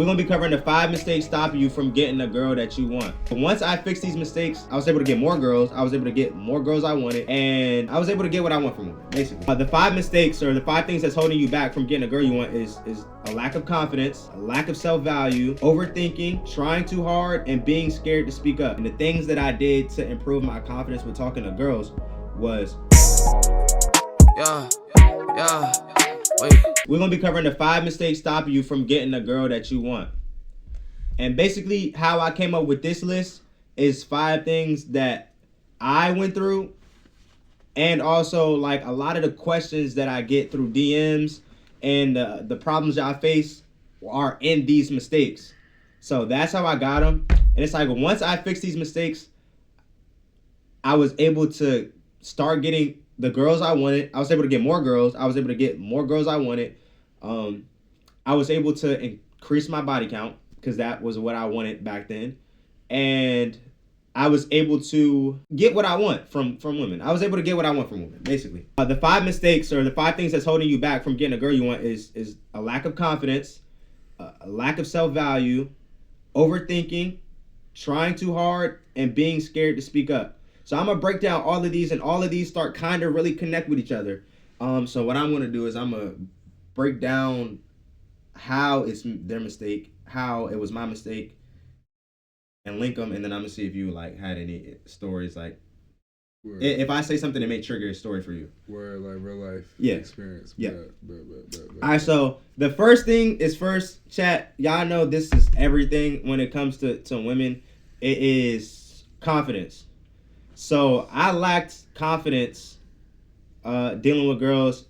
We're gonna be covering the 5 mistakes stopping you from getting the girl that you want. Once I fixed these mistakes, I was able to get more girls. I was able to get more girls I wanted, and I was able to get what I want from women, basically. The 5 mistakes, or the 5 things that's holding you back from getting a girl you want is a lack of confidence, a lack of self-value, overthinking, trying too hard, and being scared to speak up. And the things that I did to improve my confidence with talking to girls was... Wait. We're gonna be covering the 5 mistakes stopping you from getting a girl that you want. And basically how I came up with this list is 5 things that I went through, and also like a lot of the questions that I get through DMs and the problems that I face are in these mistakes. So that's how I got them. And it's like once I fixed these mistakes, I was able to start getting the girls I wanted. I was able to get more girls. I was able to get more girls I wanted. I was able to increase my body count because that was what I wanted back then. And I was able to get what I want from women. I was able to get what I want from women, basically. The 5 mistakes, or the 5 things that's holding you back from getting a girl you want is a lack of confidence, a lack of self-value, overthinking, trying too hard, and being scared to speak up. So I'm gonna break down all of these, and all of these start kind of really connect with each other. So what I'm gonna do is I'm gonna break down how it's their mistake, how it was my mistake, and link them, and then I'm gonna see if you like had any stories. Like, word. If I say something, it may trigger a story for you. Where like real life experience. Yeah. All right. So the first thing is first, chat. Y'all know this is everything when it comes to women. It is confidence. So I lacked confidence dealing with girls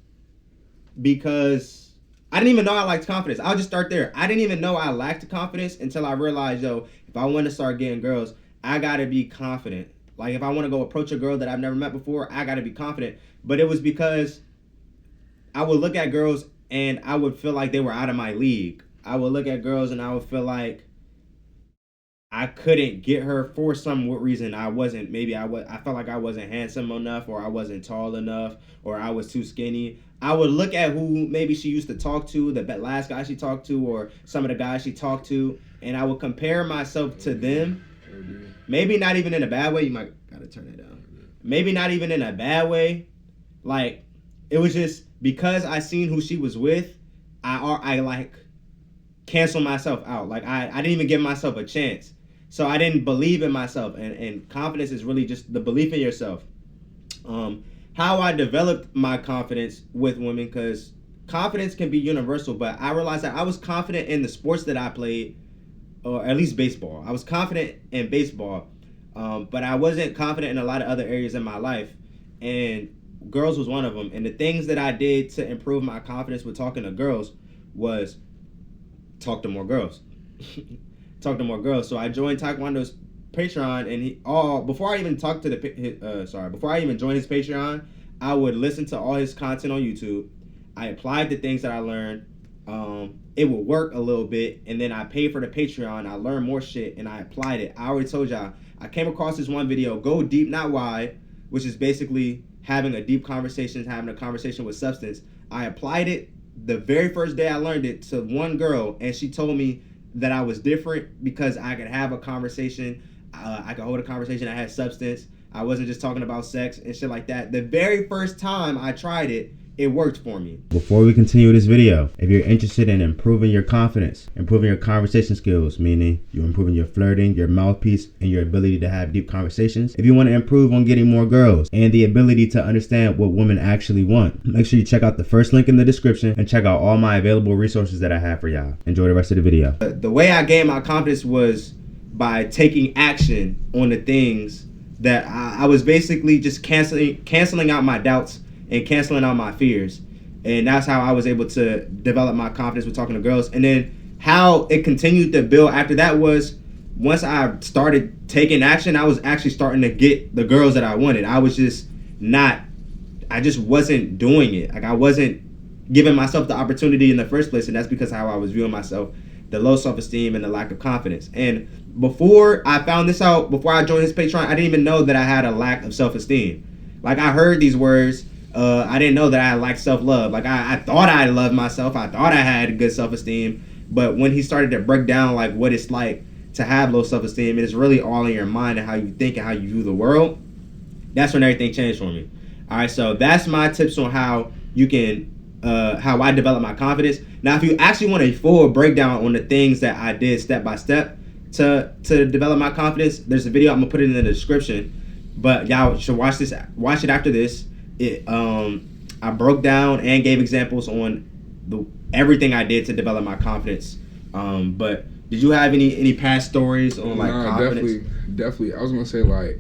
because I didn't even know I lacked confidence. I'll just start there. I didn't even know I lacked confidence until I realized, yo, if I want to start getting girls, I got to be confident. Like if I want to go approach a girl that I've never met before, I got to be confident. But it was because I would look at girls and I would feel like they were out of my league. I would look at girls and I would feel like I couldn't get her for some reason. I felt like I wasn't handsome enough, or I wasn't tall enough, or I was too skinny. I would look at who maybe she used to talk to, the last guy she talked to, or some of the guys she talked to, and I would compare myself to them. Maybe not even in a bad way. You might gotta turn it down. Maybe not even in a bad way. Like, it was just because I seen who she was with, I like canceled myself out. Like I didn't even give myself a chance. So I didn't believe in myself, and confidence is really just the belief in yourself. How I developed my confidence with women, because confidence can be universal, but I realized that I was confident in the sports that I played, or at least baseball. I was confident in baseball, but I wasn't confident in a lot of other areas in my life, and girls was one of them. And the things that I did to improve my confidence with talking to girls was talk to more girls. Talk to more girls. So I joined Taekwondo's Patreon, and before I even joined his Patreon, I would listen to all his content on YouTube. I applied the things that I learned. It would work a little bit, and then I paid for the Patreon. I learned more shit, and I applied it. I already told y'all, I came across this one video, Go Deep Not Wide, which is basically having a deep conversation, having a conversation with substance. I applied it the very first day I learned it to one girl, and she told me that I was different because I could have a conversation. I could hold a conversation that had substance. I wasn't just talking about sex and shit like that. The very first time I tried it, it worked for me. Before we continue this video, if you're interested in improving your confidence, improving your conversation skills, meaning you're improving your flirting, your mouthpiece, and your ability to have deep conversations, if you want to improve on getting more girls and the ability to understand what women actually want, make sure you check out the first link in the description and check out all my available resources that I have for y'all. Enjoy the rest of the video. The way I gained my confidence was by taking action on the things that I was basically just canceling out my doubts and canceling out my fears. And that's how I was able to develop my confidence with talking to girls. And then how it continued to build after that was, once I started taking action, I was actually starting to get the girls that I wanted. I just wasn't doing it. Like I wasn't giving myself the opportunity in the first place. And that's because how I was viewing myself, the low self-esteem and the lack of confidence. And before I found this out, before I joined his Patreon, I didn't even know that I had a lack of self-esteem. Like I heard these words, I didn't know that I lacked self-love. Like I thought I loved myself. I thought I had good self-esteem, But when he started to break down like what it's like to have low self-esteem, it is really all in your mind and how you think and how you view the world. That's when everything changed for me. All right, so that's my tips on how you can, how I develop my confidence. Now, if you actually want a full breakdown on the things that I did step by step to develop my confidence, there's a video. I'm gonna put it in the description. But y'all should watch this. Watch it after this. I broke down and gave examples on everything I did to develop my confidence. But did you have any past stories on like confidence? Definitely. I was gonna say like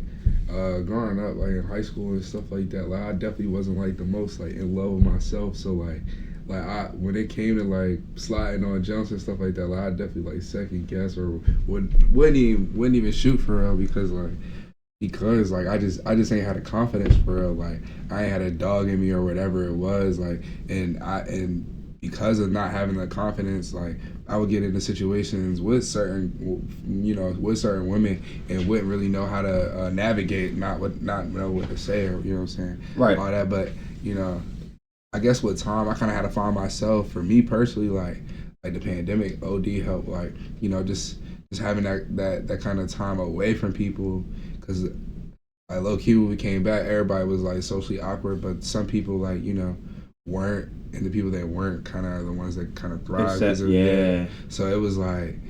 growing up like in high school and stuff like that. Like I definitely wasn't like the most like in love with myself. So like I when it came to like sliding on jumps and stuff like that, like I definitely like second guess or wouldn't even shoot for real because I just ain't had a confidence for real. Like I ain't had a dog in me or whatever it was. Like and because of not having the confidence, like I would get into situations with certain women and wouldn't really know how to navigate, not know what to say or you know what I'm saying, right? All that, but I guess with time I kind of had to find myself. For me personally, like the pandemic, OD helped. Like just having that kind of time away from people. Because like low key when we came back, everybody was like socially awkward, but some people like weren't, and the people that weren't kind of the ones that kind of thrived. Yeah. So it was definitely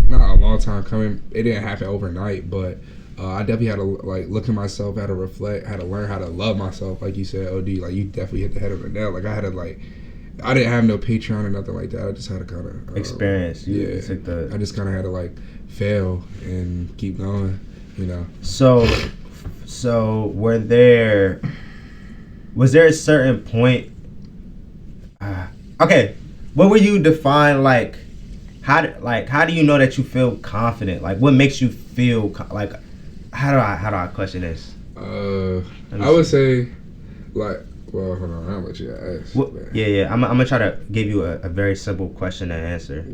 not a long time coming. It didn't happen overnight, but I definitely had to like look at myself, had to reflect, had to learn how to love myself. Like you said, OD, like you definitely hit the head of the nail. Like I had to I didn't have no Patreon or nothing like that. I just had to kind of experience. I just kind of had to like fail and keep going. So was there a certain point? Okay, what would you define like? How do you know that you feel confident? Like, what makes you feel like? How do I question this? I would say like. Well, hold on. I'll let you ask. Well, yeah. I'm gonna try to give you a very simple question to answer.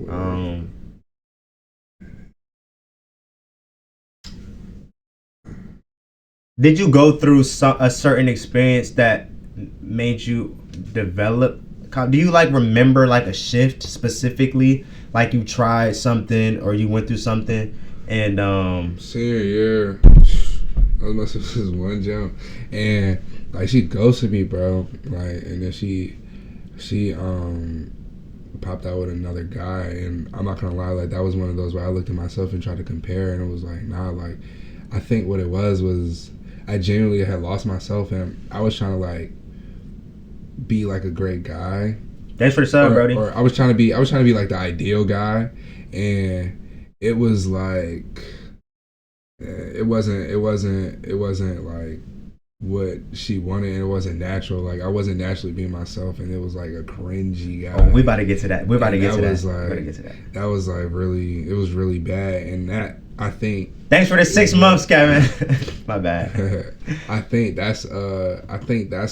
Did you go through a certain experience that made you develop? Do you like remember like a shift specifically? Like you tried something or you went through something and senior year, I was messing with this one jump and. Like she ghosted me, bro. Like, and then she popped out with another guy, and I'm not gonna lie, like that was one of those where I looked at myself and tried to compare, and it was like, nah, like I think what it was I genuinely had lost myself, and I was trying to like be like a great guy. Thanks for the sub, Brody. Or I was trying to be like the ideal guy, and it was like it wasn't like what she wanted, and it wasn't natural. Like I wasn't naturally being myself, and it was like a cringy guy. Oh, we about to get to that. That was like really, it was really bad, and that I think. Thanks for the 6 months, Kevin. My bad. I think that's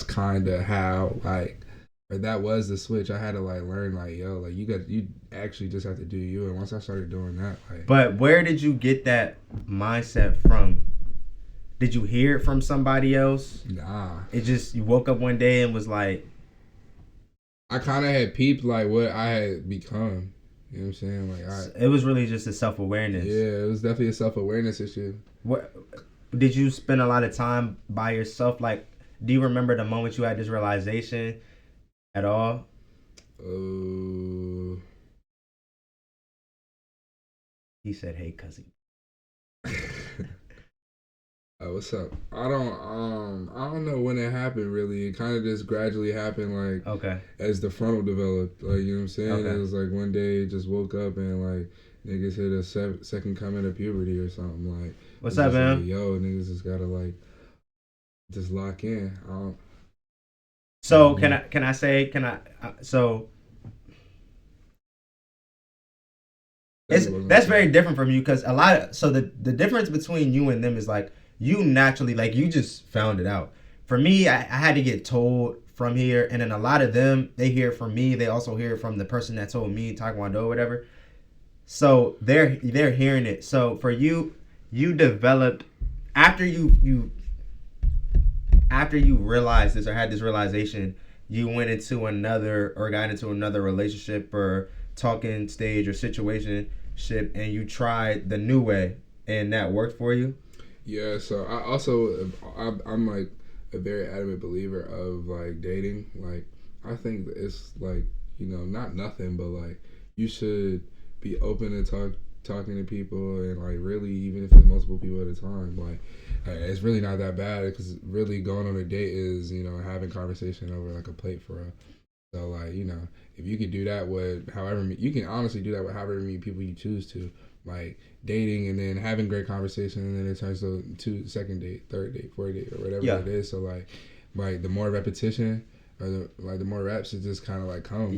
kind of how like, or that was the switch. I had to like learn like, yo, like you actually just have to do you. And once I started doing that, like. But where did you get that mindset from? Did you hear it from somebody else? Nah. It just, you woke up one day and was like. I kind of had peeped like what I had become. You know what I'm saying? Like it was really just a self-awareness. Yeah, it was definitely a self-awareness issue. What did you spend a lot of time by yourself? Like, do you remember the moment you had this realization at all? He said, "Hey, cousin." What's up? I don't know when it happened really. It kind of just gradually happened like as the frontal developed. Like, you know what I'm saying? It was like one day just woke up and like niggas hit a second coming of puberty or something. Like, what's up, man? Like, yo, niggas just gotta like just lock in. So can I say that's very different from you, because the difference between you and them is like you naturally, like, you just found it out. For me, I had to get told from here, and then a lot of them, they hear it from me. They also hear it from the person that told me Taekwondo or whatever. So they're hearing it. So for you developed after you realized this or had this realization you went into another or got into another relationship or talking stage or situationship and you tried the new way and that worked for you? Yeah, so I also I'm like a very adamant believer of like dating. Like I think that it's like not nothing, but like you should be open to talking to people and like really even if it's multiple people at a time, like it's really not that bad because really going on a date is having conversation over like a plate for real. So like if you could do that with you can honestly do that with however many people you choose to, like dating and then having great conversation and then it turns to second date, third date, fourth date or whatever it is. So like the more repetition or the more reps it just kind of like comes.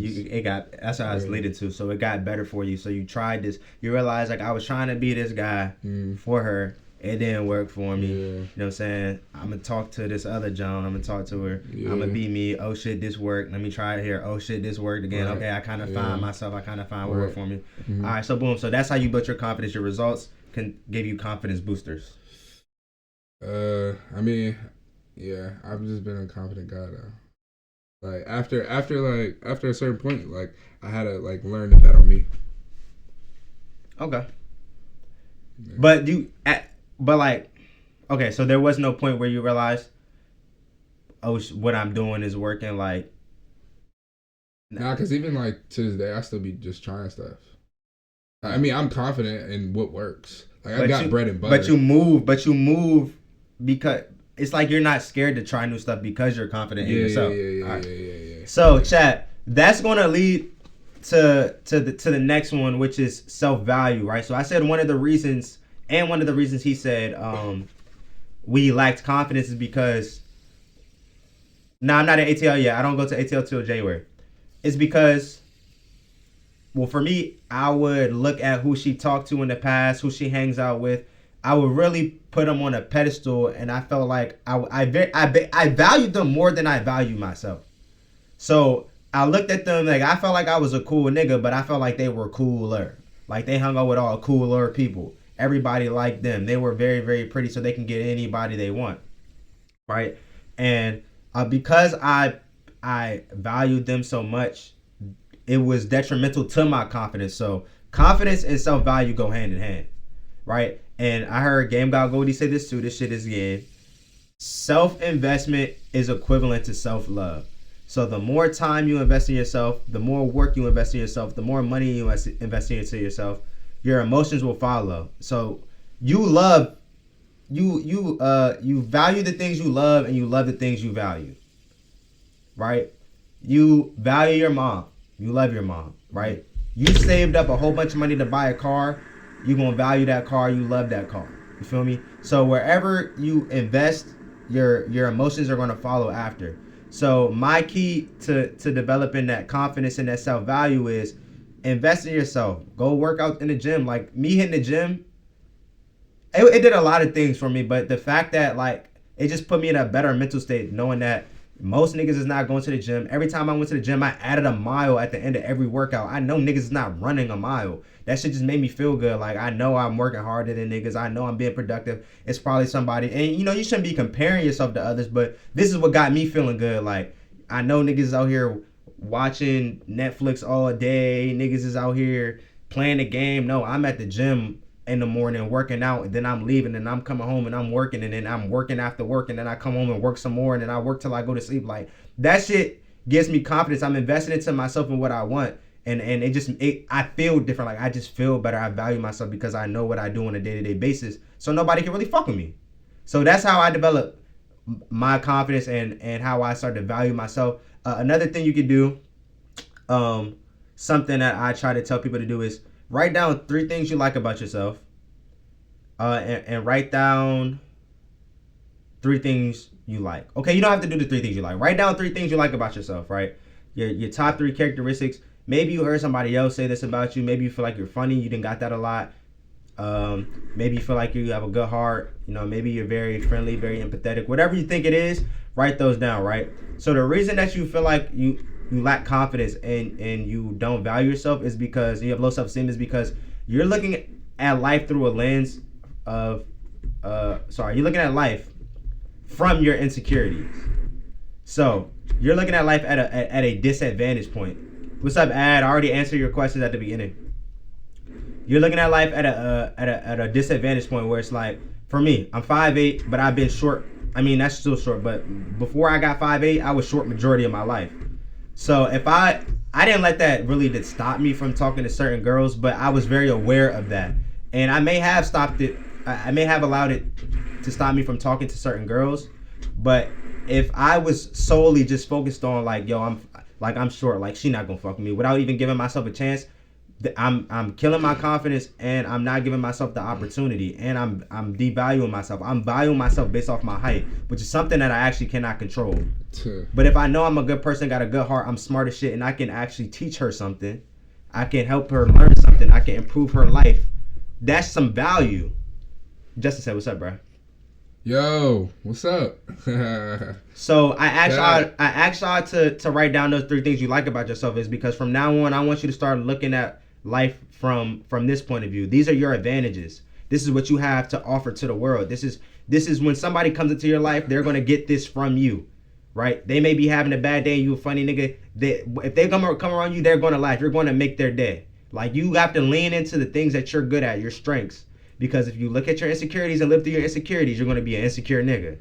That's how I was leading to. So it got better for you. So you tried this. You realized like I was trying to be this guy for her. It didn't work for me. You know what I'm saying? I'm going to talk to this other Joan. I'm going to talk to her. I'm going to be me. Oh, shit, this worked. Let me try it here. Oh, shit, this worked again. Right. Okay, I kind of find myself. I kind of find what worked for me. Mm-hmm. All right, so boom. So that's how you build your confidence. Your results can give you confidence boosters. I mean, yeah, I've just been a confident guy though. Like after a certain point, like I had to like learn to bet on me. Okay. Yeah. But like, okay, so there was no point where you realized, oh, what I'm doing is working. Like, nah, because even like to this day, I still be just trying stuff. I mean, I'm confident in what works. Like I got bread and butter. But you move because it's like you're not scared to try new stuff because you're confident in yourself. Yeah. So, chat, that's gonna lead to the next one, which is self-value, right? So I said one of the reasons he said we lacked confidence is because I'm not at ATL yet. I don't go to ATL till January. It's because, well, for me, I would look at who she talked to in the past, who she hangs out with. I would really put them on a pedestal, and I felt like I valued them more than I value myself. So I looked at them like I felt like I was a cool nigga, but I felt like they were cooler. Like they hung out with all cooler people. Everybody liked them. They were very, very pretty, so they can get anybody they want, right? And because I valued them so much, it was detrimental to my confidence. So confidence and self-value go hand in hand, right? And I heard Game God Goldie say this too. This shit is game. Self-investment is equivalent to self-love. So the more time you invest in yourself, the more work you invest in yourself, the more money you invest into yourself, your emotions will follow. So you value the things you love and you love the things you value, right? You value your mom. You love your mom, right? You saved up a whole bunch of money to buy a car. You're going to value that car. You love that car. You feel me? So wherever you invest, your emotions are going to follow after. So my key to developing that confidence and that self-value is invest in yourself. Go work out in the gym. Like me hitting the gym, it did a lot of things for me. But the fact that like it just put me in a better mental state, knowing that most niggas is not going to the gym. Every time I went to the gym, I added a mile at the end of every workout. I know niggas is not running a mile. That shit just made me feel good. Like I know I'm working harder than niggas. I know I'm being productive. It's probably somebody, and you shouldn't be comparing yourself to others, but this is what got me feeling good. Like I know niggas is out here watching Netflix all day. Niggas is out here playing the game. No, I'm at the gym in the morning working out, and then I'm leaving, and I'm coming home and I'm working, and then I'm working after work, and then I come home and work some more, and then I work till I go to sleep. Like that shit gives me confidence. I'm investing into myself and what I want, and I feel different. Like I just feel better. I value myself because I know what I do on a day-to-day basis, so nobody can really fuck with me. So that's how I develop my confidence and how I start to value myself. Another thing you can do, something that I try to tell people to do is write down 3 things you like about yourself, and write down 3 things you like. Okay, you don't have to do the 3 things you like. Write down 3 things you like about yourself, right? Your top 3 characteristics. Maybe you heard somebody else say this about you. Maybe you feel like you're funny. You didn't got that a lot. Maybe you feel like you have a good heart. Maybe you're very friendly, very empathetic. Whatever you think it is, write those down, right? So the reason that you feel like you lack confidence and you don't value yourself is because you have low self-esteem is because you're looking at life through a lens of you're looking at life from your insecurities. So You're looking at life at a disadvantage point. What's up, Ad? I already answered your questions at the beginning. You're looking at life at a disadvantage point where it's like, for me, I'm 5'8", but I've been short. I mean, that's still short, but before I got 5'8", I was short majority of my life. So if I didn't let that really stop me from talking to certain girls, but I was very aware of that, and I may have stopped it. I may have allowed it to stop me from talking to certain girls, but if I was solely just focused on like, yo, I'm short, like she not gonna fuck with me, without even giving myself a chance, I'm killing my confidence, and I'm not giving myself the opportunity, and I'm devaluing myself. I'm valuing myself based off my height, which is something that I actually cannot control. But if I know I'm a good person, got a good heart, I'm smart as shit, and I can actually teach her something, I can help her learn something, I can improve her life, that's some value. Justin said, what's up, bro? Yo, what's up? So I asked y'all to write down those 3 things you like about yourself, is because from now on I want you to start looking at life from this point of view. These are your advantages. This is what you have to offer to the world. This is when somebody comes into your life, they're gonna get this from you, right? They may be having a bad day and you a funny nigga. If they come around you, they're gonna laugh. You're gonna make their day. Like, you have to lean into the things that you're good at, your strengths. Because if you look at your insecurities and live through your insecurities, you're gonna be an insecure nigga,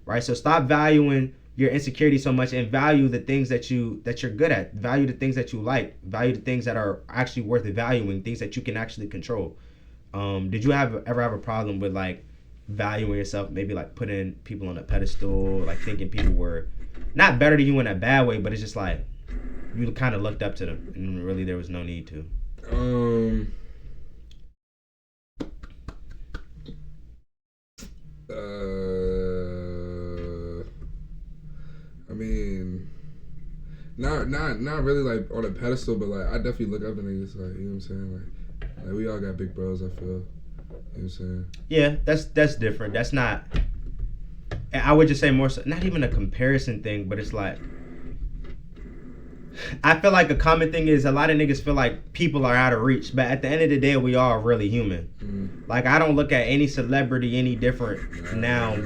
right? So stop valuing your insecurity so much, and value the things that you're good at. Value the things that you like. Value the things that are actually worth valuing. Things that you can actually control. Did you ever have a problem with like valuing yourself? Maybe like putting people on a pedestal, like thinking people were not better than you in a bad way, but it's just like you kind of looked up to them, and really there was no need to. I mean, not really like on a pedestal, but like I definitely look up to niggas, like, you know what I'm saying? Like we all got big bros, I feel. You know what I'm saying? Yeah, that's different. That's not. I would just say more so, not even a comparison thing, but it's like, I feel like a common thing is a lot of niggas feel like people are out of reach, but at the end of the day, we are really human. Mm-hmm. Like, I don't look at any celebrity any different now.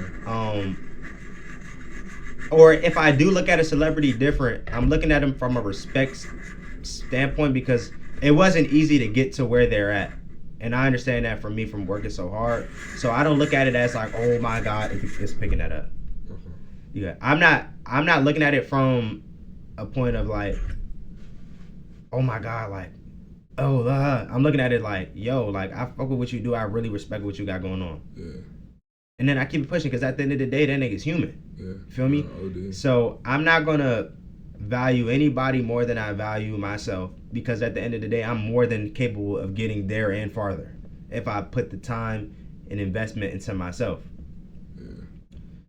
Or if I do look at a celebrity different, I'm looking at them from a respect standpoint, because it wasn't easy to get to where they're at. And I understand that from me, from working so hard. So I don't look at it as like, oh my God, it's picking that up. Mm-hmm. Yeah, I'm not looking at it from a point of like, oh my God, like, I'm looking at it like, yo, like, I fuck with what you do. I really respect what you got going on. Yeah. And then I keep pushing, because at the end of the day, that nigga's human. Yeah. Feel me? So I'm not gonna value anybody more than I value myself, because at the end of the day, I'm more than capable of getting there and farther if I put the time and investment into myself. Yeah.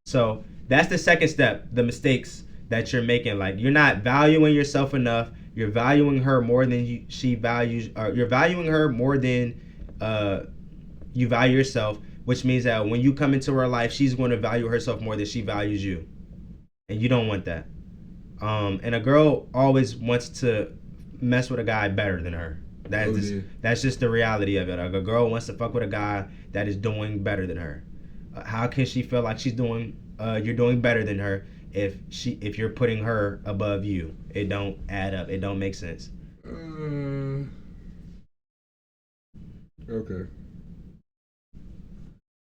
So that's the second step, the mistakes that you're making. Like, you're not valuing yourself enough. You're valuing her more than she values, or you're valuing her more than you value yourself, which means that when you come into her life, she's going to value herself more than she values you. And you don't want that. And a girl always wants to mess with a guy better than her. That's just the reality of it. Like, a girl wants to fuck with a guy that is doing better than her. How can she feel like you're doing better than her if you're putting her above you? It don't add up. It don't make sense. Okay.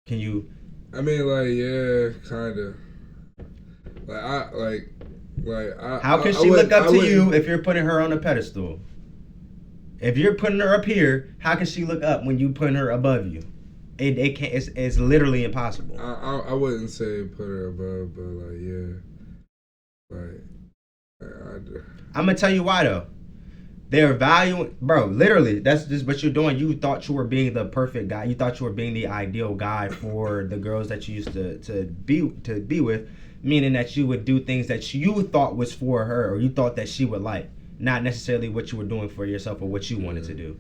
Can you? I mean, like, yeah, kind of. How can she look up to you if you're putting her on a pedestal? If you're putting her up here, how can she look up when you putting her above you? It can't. It's literally impossible. I wouldn't say put her above, but like, yeah, like I'm gonna tell you why though. They're valuing, bro. Literally, that's just what you're doing. You thought you were being the perfect guy. You thought you were being the ideal guy for the girls that you used to be with, meaning that you would do things that you thought was for her, or you thought that she would like, not necessarily what you were doing for yourself or what you wanted to do.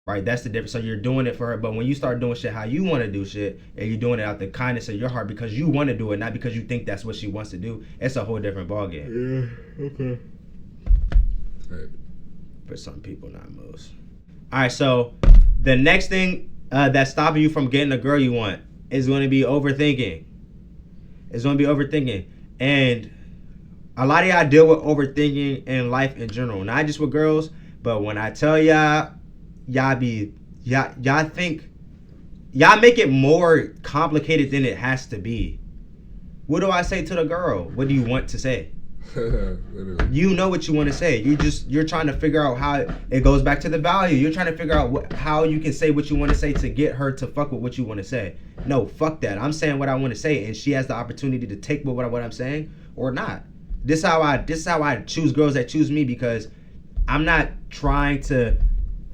Right? That's the difference. So you're doing it for her, but when you start doing shit how you want to do shit, and you're doing it out the kindness of your heart because you want to do it, not because you think that's what she wants to do, it's a whole different ballgame. Yeah. Okay. Right. For some people, not most. All right, so the next thing that's stopping you from getting the girl you want is going to be overthinking. It's going to be overthinking. And A lot of y'all deal with overthinking in life in general, not just with girls. But when I tell y'all, y'all think, y'all make it more complicated than it has to be. What do I say to the girl? What do you want to say? You know what you want to say. You're trying to figure out how it goes back to the value. You're trying to figure out how you can say what you want to say to get her to fuck with what you want to say. No, fuck that. I'm saying what I want to say, and she has the opportunity to take what I'm saying or not. This is how I choose girls that choose me, because I'm not trying to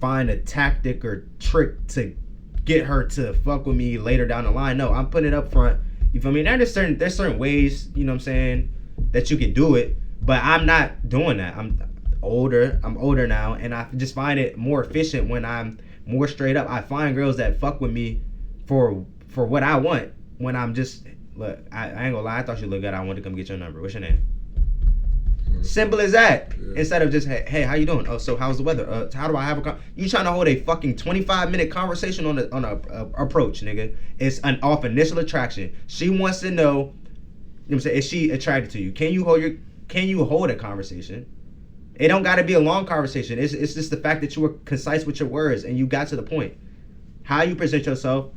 find a tactic or trick to get her to fuck with me later down the line. No, I'm putting it up front. You feel me? There's certain ways, you know what I'm saying, that you can do it, but I'm not doing that. I'm older now, and I just find it more efficient when I'm more straight up. I find girls that fuck with me for what I want. When I'm just, look, I ain't gonna lie, I thought you looked good, I wanted to come get your number. What's your name? Simple as that. Yeah. Instead of just, hey, how you doing? Oh, so how's the weather? How do I have a you trying to hold a fucking 25-minute conversation on a approach, nigga. It's off initial attraction. She wants to know, you know what I'm saying, is she attracted to you? Can you hold a conversation? It don't got to be a long conversation. It's just the fact that you were concise with your words and you got to the point. How you present yourself.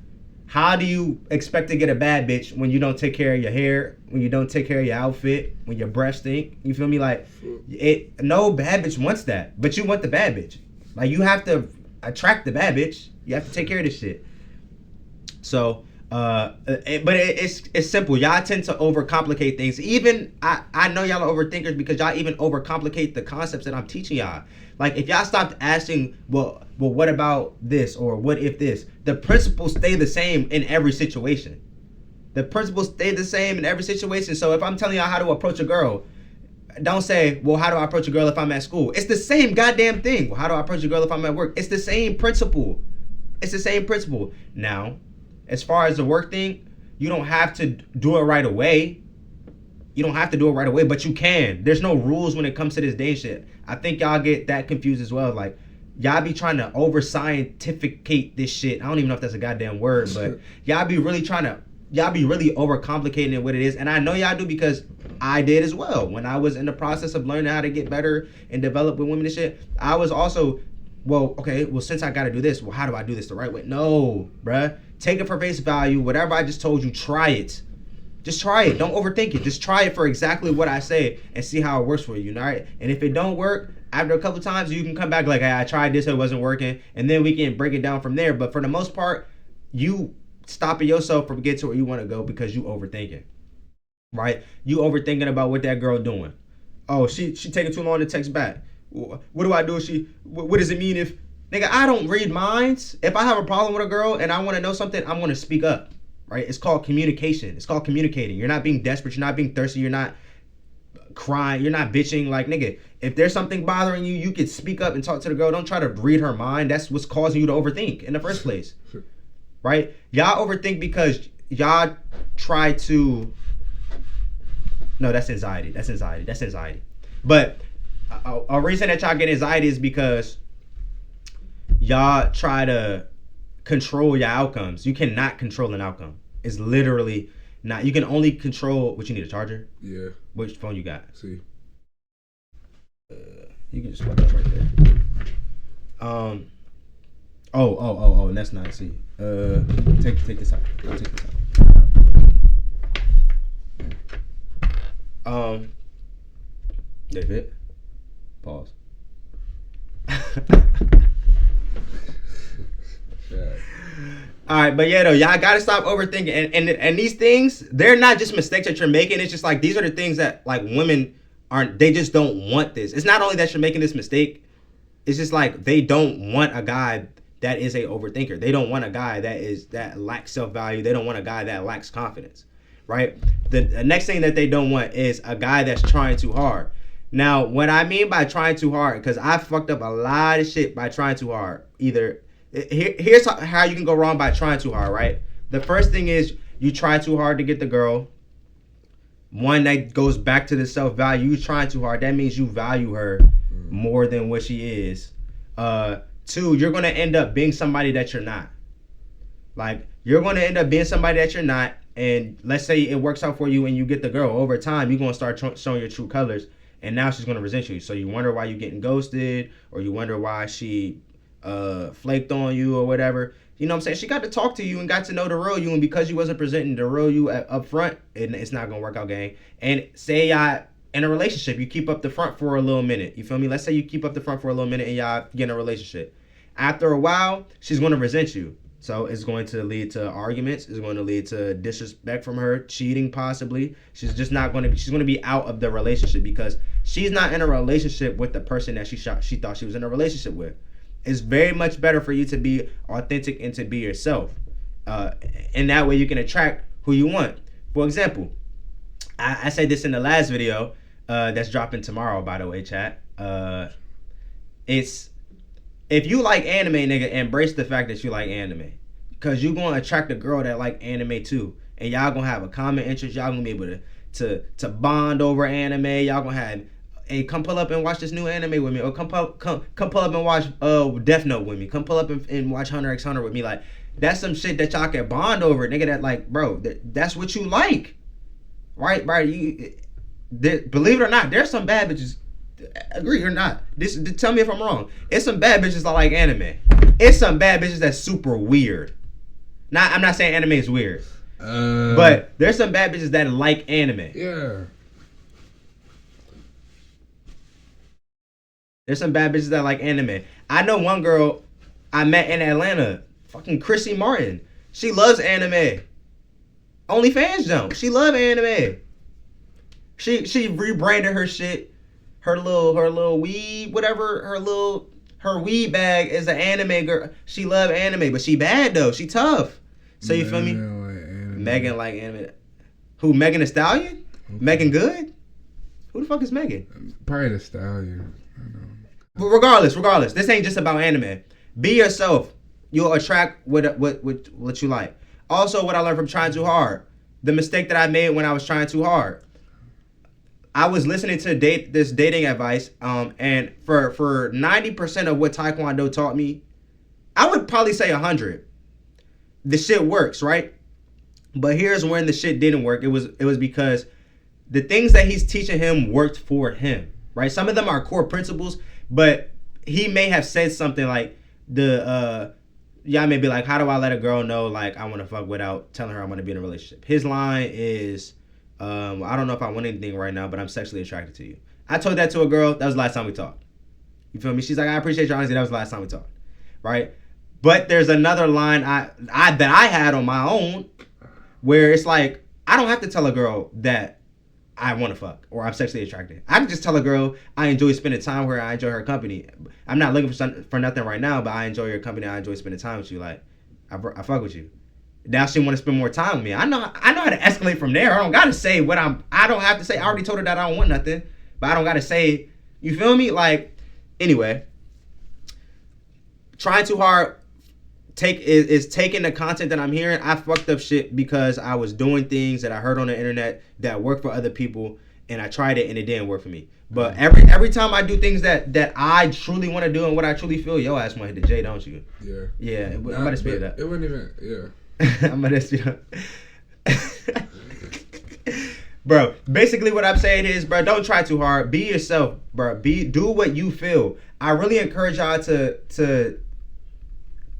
How do you expect to get a bad bitch when you don't take care of your hair, when you don't take care of your outfit, when your breath stink? You feel me? Like, no bad bitch wants that, but you want the bad bitch. Like, you have to attract the bad bitch. You have to take care of this shit. So, but it's simple. Y'all tend to overcomplicate things. Even I know y'all are overthinkers because y'all even overcomplicate the concepts that I'm teaching y'all. Like, if y'all stopped asking, well, what about this, or what if this? The principles stay the same in every situation. The principles stay the same in every situation. So if I'm telling y'all how to approach a girl, don't say, well, how do I approach a girl if I'm at school? It's the same goddamn thing. Well, how do I approach a girl if I'm at work? It's the same principle. It's the same principle. Now, as far as the work thing, you don't have to do it right away. You don't have to do it right away, but you can. There's no rules when it comes to this day shit. I think y'all get that confused as well. Like, y'all be trying to over-scientificate this shit. I don't even know if that's a goddamn word, but y'all be really overcomplicating it what it is. And I know y'all do because I did as well. When I was in the process of learning how to get better and develop with women and shit, I was also, since I got to do this, well, how do I do this the right way? No, bruh. Take it for face value. Whatever I just told you, try it. Just try it. Don't overthink it. Just try it for exactly what I say and see how it works for you, all right? And if it don't work, after a couple times, you can come back like, hey, I tried this, it wasn't working, and then we can break it down from there. But for the most part, you stopping yourself from getting to where you want to go because you overthinking, right? You overthinking about what that girl doing. Oh, she taking too long to text back. What do I do? What does it mean if, nigga, I don't read minds. If I have a problem with a girl and I want to know something, I'm going to speak up. Right? It's called communication. It's called communicating. You're not being desperate. You're not being thirsty. You're not crying. You're not bitching. Like, nigga, if there's something bothering you, you can speak up and talk to the girl. Don't try to read her mind. That's what's causing you to overthink in the first place. Right? Y'all overthink because y'all try to... No, that's anxiety. That's anxiety. But a reason that y'all get anxiety is because y'all try to control your outcomes. You cannot control an outcome. It's literally not. You can only control what you need. A charger? Yeah. Which phone you got? See. You can just plug it right there. Oh, that's not. See. Take this out. I'll take this out. David. Pause. All right, but yeah, though, y'all gotta stop overthinking, and these things, they're not just mistakes that you're making. It's just like, these are the things that, like, women aren't. They just don't want this. It's not only that you're making this mistake. It's just like, they don't want a guy that is a overthinker. They don't want a guy that lacks self-value. They don't want a guy that lacks confidence, right? The next thing that they don't want is a guy that's trying too hard. Now, what I mean by trying too hard, because I fucked up a lot of shit by trying too hard. Here's how you can go wrong by trying too hard, right? The first thing is you try too hard to get the girl. One, that goes back to the self-value. You trying too hard. That means you value her more than what she is. Two, you're going to end up being somebody that you're not. Like, you're going to end up being somebody that you're not, and let's say it works out for you and you get the girl. Over time, you're gonna start showing your true colors, and now she's gonna resent you. So you wonder why you're getting ghosted, or you wonder why she flaked on you or whatever. You know what I'm saying? She got to talk to you and got to know the real you, and because you wasn't presenting the real you up front, it's not gonna work out, gang. And say y'all in a relationship, you keep up the front for a little minute. You feel me? Let's say you keep up the front for a little minute and y'all get in a relationship. After a while, she's gonna resent you. So it's going to lead to arguments. It's going to lead to disrespect from her, cheating possibly. She's just not going to be. She's going to be out of the relationship because she's not in a relationship with the person that she thought she was in a relationship with. It's very much better for you to be authentic and to be yourself. And that way you can attract who you want. For example, I said this in the last video that's dropping tomorrow, by the way, chat. It's if you like anime, nigga, embrace the fact that you like anime. Because you're going to attract a girl that like anime too. And y'all going to have a common interest. Y'all going to be able to bond over anime. Y'all going to have, hey, come pull up and watch this new anime with me. Or come pull up and watch Death Note with me. Come pull up and watch Hunter x Hunter with me. Like, that's some shit that y'all can bond over, nigga, that like, bro, that's what you like. Right? Believe it or not, there's some bad bitches. Agree or not? Tell me if I'm wrong. It's some bad bitches that like anime. It's some bad bitches that's super weird. I'm not saying anime is weird, but there's some bad bitches that like anime. Yeah. There's some bad bitches that like anime. I know one girl I met in Atlanta, fucking Chrissy Martin. She loves anime. OnlyFans don't. She love anime. She rebranded her shit. Her little weed, whatever, her weed bag is an anime girl. She love anime, but she bad though. She tough. So you feel me? Megan like anime. Who, Megan Thee Stallion? Okay. Megan Good? Who the fuck is Megan? Probably the Stallion. I know. But regardless, this ain't just about anime. Be yourself. You'll attract what you like. Also, what I learned from trying too hard. The mistake that I made when I was trying too hard. I was listening to this dating advice, and for 90% of what Taekwondo taught me, I would probably say 100. The shit works, right? But here's when the shit didn't work. It was because the things that he's teaching him worked for him, right? Some of them are core principles, but he may have said something like y'all may be like, how do I let a girl know like I want to fuck without telling her I want to be in a relationship? His line is, I don't know if I want anything right now, but I'm sexually attracted to you. I told that to a girl. That was the last time we talked. You feel me? She's like, I appreciate your honesty. That was the last time we talked. Right? But there's another line that I had on my own where it's like, I don't have to tell a girl that I want to fuck or I'm sexually attracted. I can just tell a girl I enjoy spending time with her. I enjoy her company. I'm not looking for nothing right now, but I enjoy your company. I enjoy spending time with you. Like, I fuck with you. Now she want to spend more time with me. I know how to escalate from there. I don't gotta say I don't have to say. I already told her that I don't want nothing, but I don't gotta say. You feel me? Like, anyway, trying too hard is taking the content that I'm hearing. I fucked up shit because I was doing things that I heard on the internet that worked for other people, and I tried it and it didn't work for me. But every time I do things that I truly want to do and what I truly feel, yo ass want to hit the J, don't you? Yeah. Yeah. I'm about to speed it up. It wasn't even. Yeah. I'm gonna speed up. Bro, basically what I'm saying is, bro, don't try too hard. Be yourself, bro. Do what you feel. I really encourage y'all to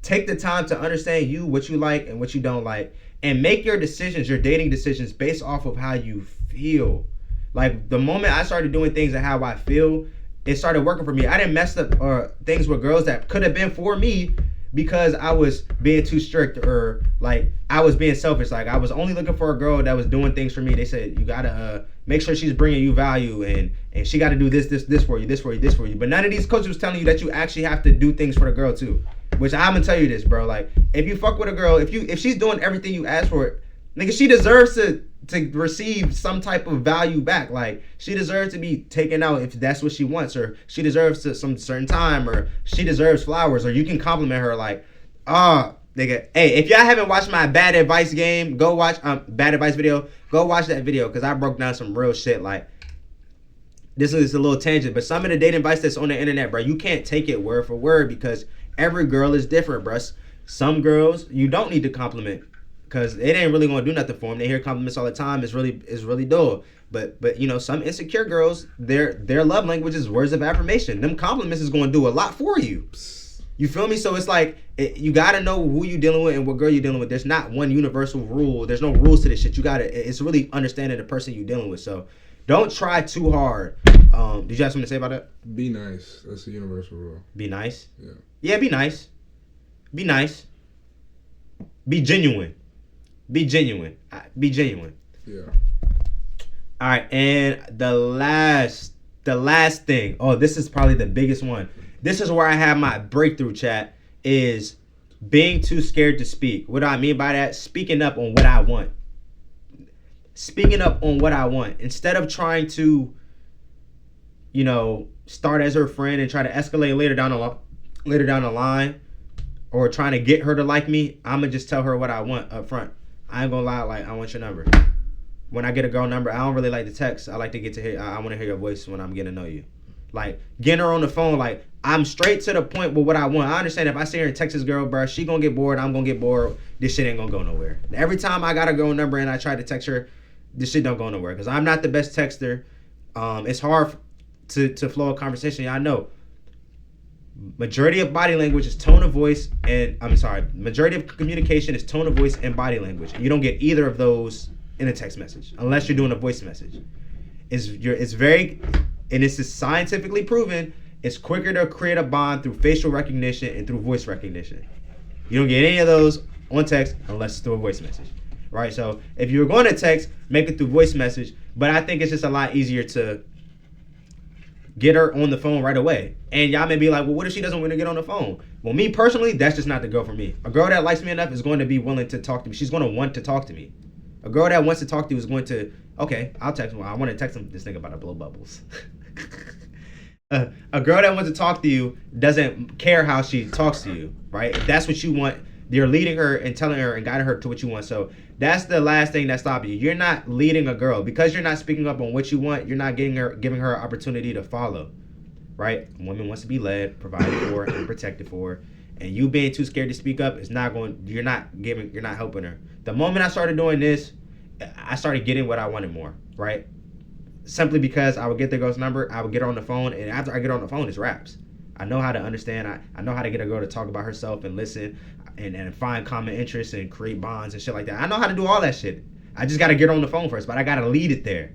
take the time to understand you, what you like and what you don't like, and make your decisions, your dating decisions, based off of how you feel. Like, the moment I started doing things and how I feel, it started working for me. I didn't mess up things with girls that could have been for me because I was being too strict or like I was being selfish. Like, I was only looking for a girl that was doing things for me. They said, you gotta make sure she's bringing you value and she got to do this for you. But none of these coaches was telling you that you actually have to do things for the girl too. Which I'm gonna tell you this, bro. Like, if you fuck with a girl, if she's doing everything you ask for, nigga, she deserves to receive some type of value back. Like, she deserves to be taken out if that's what she wants, or she deserves some certain time, or she deserves flowers, or you can compliment her like, nigga, hey, if y'all haven't watched my bad advice game, go watch bad advice video. Go watch that video because I broke down some real shit. Like, this is a little tangent, but some of the dating advice that's on the internet, bro, you can't take it word for word because every girl is different, bro. Some girls you don't need to compliment. because it ain't really gonna do nothing for them. They hear compliments all the time. It's really dull. But you know, some insecure girls, their love language is words of affirmation. Them compliments is gonna do a lot for you. You feel me? So it's like you gotta know who you dealing with and what girl you dealing with. There's not one universal rule. There's no rules to this shit. It's really understanding the person you dealing with. So don't try too hard. Did you have something to say about that? Be nice. That's a universal rule. Be nice. Yeah. Yeah, be nice. Be nice. Be genuine. Be genuine. Be genuine. Yeah. All right, and the last thing. Oh, this is probably the biggest one. This is where I have my breakthrough, chat, is being too scared to speak. What do I mean by that? Speaking up on what I want. Speaking up on what I want. Instead of trying to, you know, start as her friend and try to escalate later down the line, or trying to get her to like me, I'm going to just tell her what I want up front. I ain't going to lie, like, I want your number. When I get a girl number, I don't really like to text. I like to get to hear. I want to hear your voice when I'm getting to know you. Like, getting her on the phone, like, I'm straight to the point with what I want. I understand if I sit here and text this girl, bro, she gonna get bored, I'm gonna get bored. This shit ain't gonna go nowhere. Every time I got a girl number and I try to text her, this shit don't go nowhere. Because I'm not the best texter. It's hard to flow a conversation. I know. Majority of body language is tone of voice and, majority of communication is tone of voice and body language. You don't get either of those in a text message unless you're doing a voice message. It's very, and this is scientifically proven, it's quicker to create a bond through facial recognition and through voice recognition. You don't get any of those on text unless it's through a voice message, right? So if you're going to text, make it through voice message, but I think it's just a lot easier to get her on the phone right away. And y'all may be like, well, what if she doesn't want to get on the phone? Well, me personally, that's just not the girl for me. A girl that likes me enough is going to be willing to talk to me. She's going to want to talk to me. A girl that wants to talk to you is going to, okay, I'll text him. I want to text him this thing about to blow bubbles. A girl that wants to talk to you doesn't care how she talks to you, right? If that's what you want, you're leading her and telling her and guiding her to what you want. So that's the last thing that stops you. You're not leading a girl. Because you're not speaking up on what you want, you're not giving her an opportunity to follow, right? A woman wants to be led, provided for, and protected for. And you being too scared to speak up is not going, you're not helping her. The moment I started doing this, I started getting what I wanted more, right? Simply because I would get the girl's number, I would get her on the phone, and after I get her on the phone, it's raps. I know how to understand. I know how to get a girl to talk about herself and listen and find common interests and create bonds and shit like that. I know how to do all that shit. I just got to get her on the phone first, but I got to lead it there.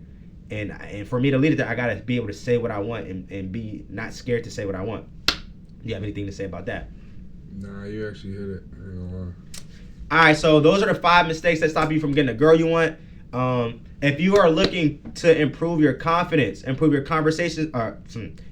And for me to lead it there, I got to be able to say what I want and be not scared to say what I want. Do you have anything to say about that? Nah, you actually hit it. I ain't gonna lie. All right, so those are the 5 mistakes that stop you from getting a girl you want. If you are looking to improve your confidence, improve your conversations,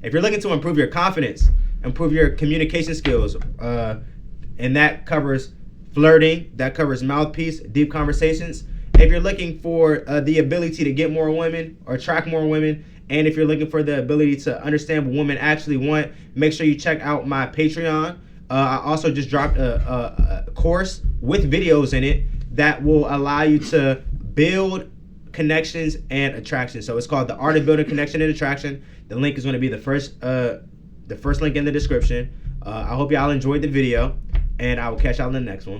if you're looking to improve your confidence, improve your communication skills, and that covers flirting, that covers mouthpiece, deep conversations. If you're looking for the ability to get more women or attract more women, and if you're looking for the ability to understand what women actually want, make sure you check out my Patreon. I also just dropped a course with videos in it that will allow you to build connections and attraction. So it's called The Art of Building Connection and Attraction. The link is going to be the first link in the description. I hope y'all enjoyed the video, and I will catch y'all in the next one.